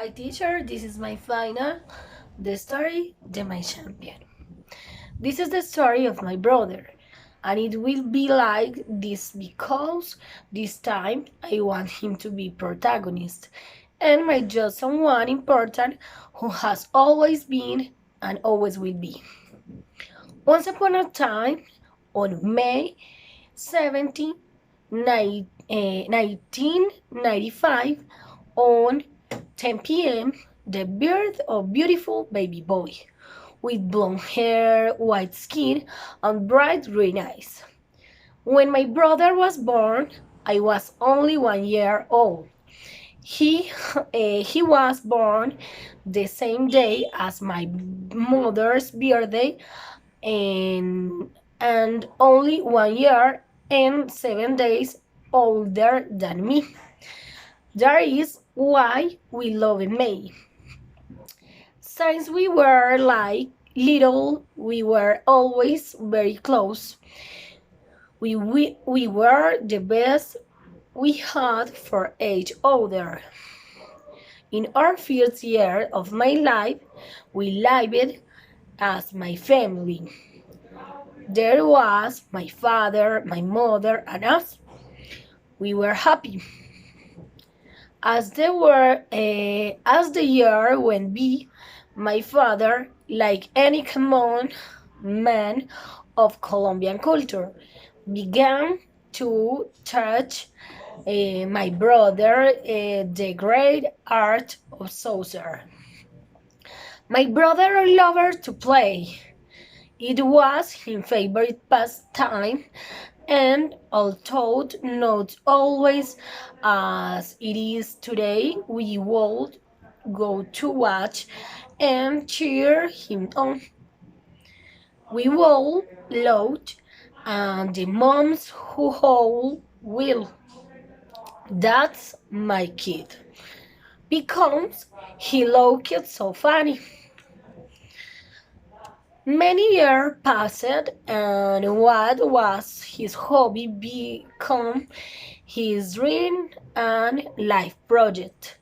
Hi teacher, this is my final, the story, the my champion. This is the story of my brother, and it will be like this because this time I want him to be protagonist, and my just someone important who has always been and always will be. Once upon a time, on May 17, 1995, on 10 p.m., the birth of beautiful baby boy with blonde hair, white skin, and bright green eyes. When my brother was born, I was only 1 year old. He was born the same day as my mother's birthday, and only 1 year and 7 days older than me. That is why we love May. Since we were like little, we were always very close. We were the best we had for each other. In our first year of my life, we lived as my family. There was my father, my mother, and us. We were happy. As the year went by, my father, like any common man of Colombian culture, began to teach my brother the great art of saucer. My brother loved to play. It was his favorite pastime, and although not always as it is today, we would go to watch and cheer him on. We would loud, and the moms who howl will. That's my kid. Because he looked so funny. Many years passed, and what was his hobby became his dream and life project.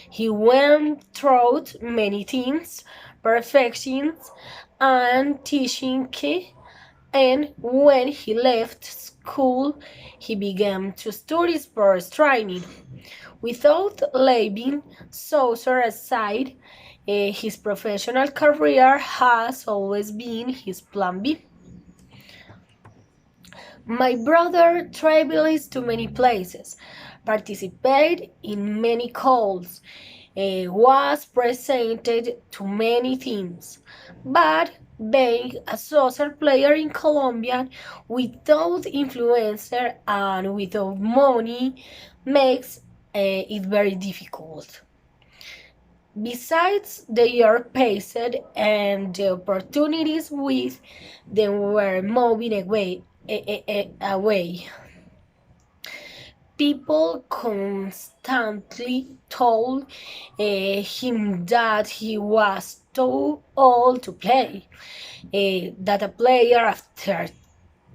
He went through many things, perfections, and teaching key, and when he left school, he began to study sports training. Without leaving saucer aside, his professional career has always been his plan B. My brother travels to many places, participated in many calls, was presented to many teams, but being a soccer player in Colombia without influencer and without money makes it very difficult. Besides the year passed and the opportunities with them were moving away. People constantly told him that he was too old to play, that a player after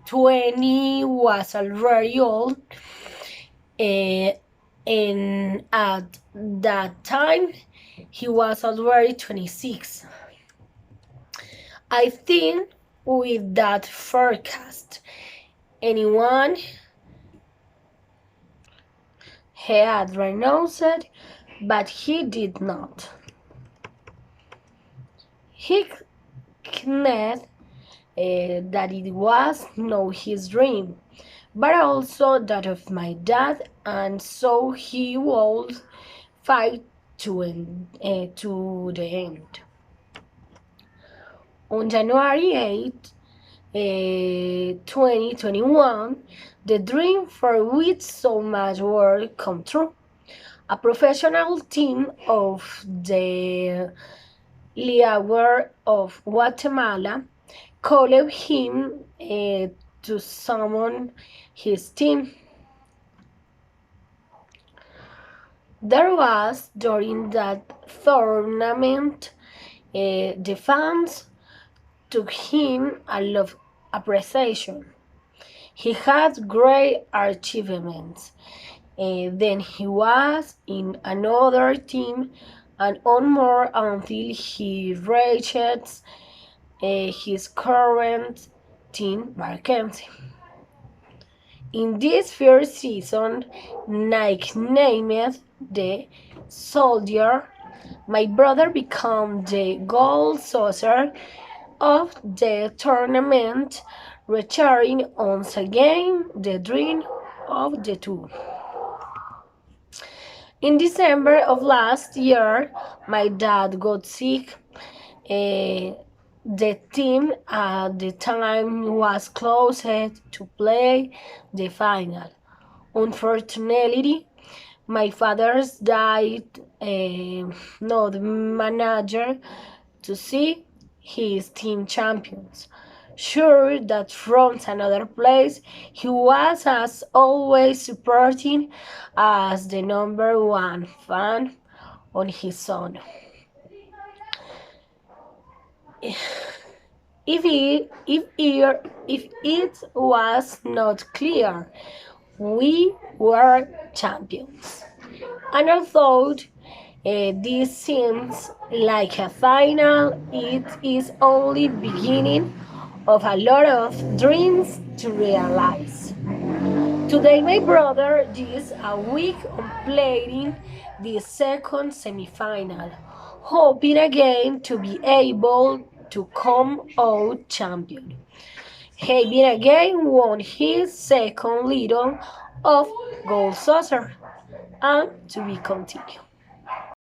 20 was already old, and at that time he was already 26. I think with that forecast, anyone had renounced, but he did not. He knew that it was not his dream, but also that of my dad, and so he would fight to the end. On January 8, 2021, the dream for which so much work come true. A professional team of the Liga of Guatemala called him to summon his team. There was, during that tournament, the fans took him a lot of appreciation. He had great achievements. Then he was in another team and on more until he reaches his current team, Mackenzie. In this first season, nicknamed the Soldier, my brother became the goal scorer of the tournament, reaching once again the dream of the two. In December of last year, my dad got sick. The team at the time was closed to play the final. Unfortunately, my father's died, not manager, to see his team champions. Sure that from another place, he was as always supporting as the number one fan on his son. If it was not clear, we were champions. And although this seems like a final, it is only beginning of a lot of dreams to realize. Today my brother is a week on playing the second semifinal, hoping again to be able to come out champion. Having again won his second little of gold saucer and to be continued.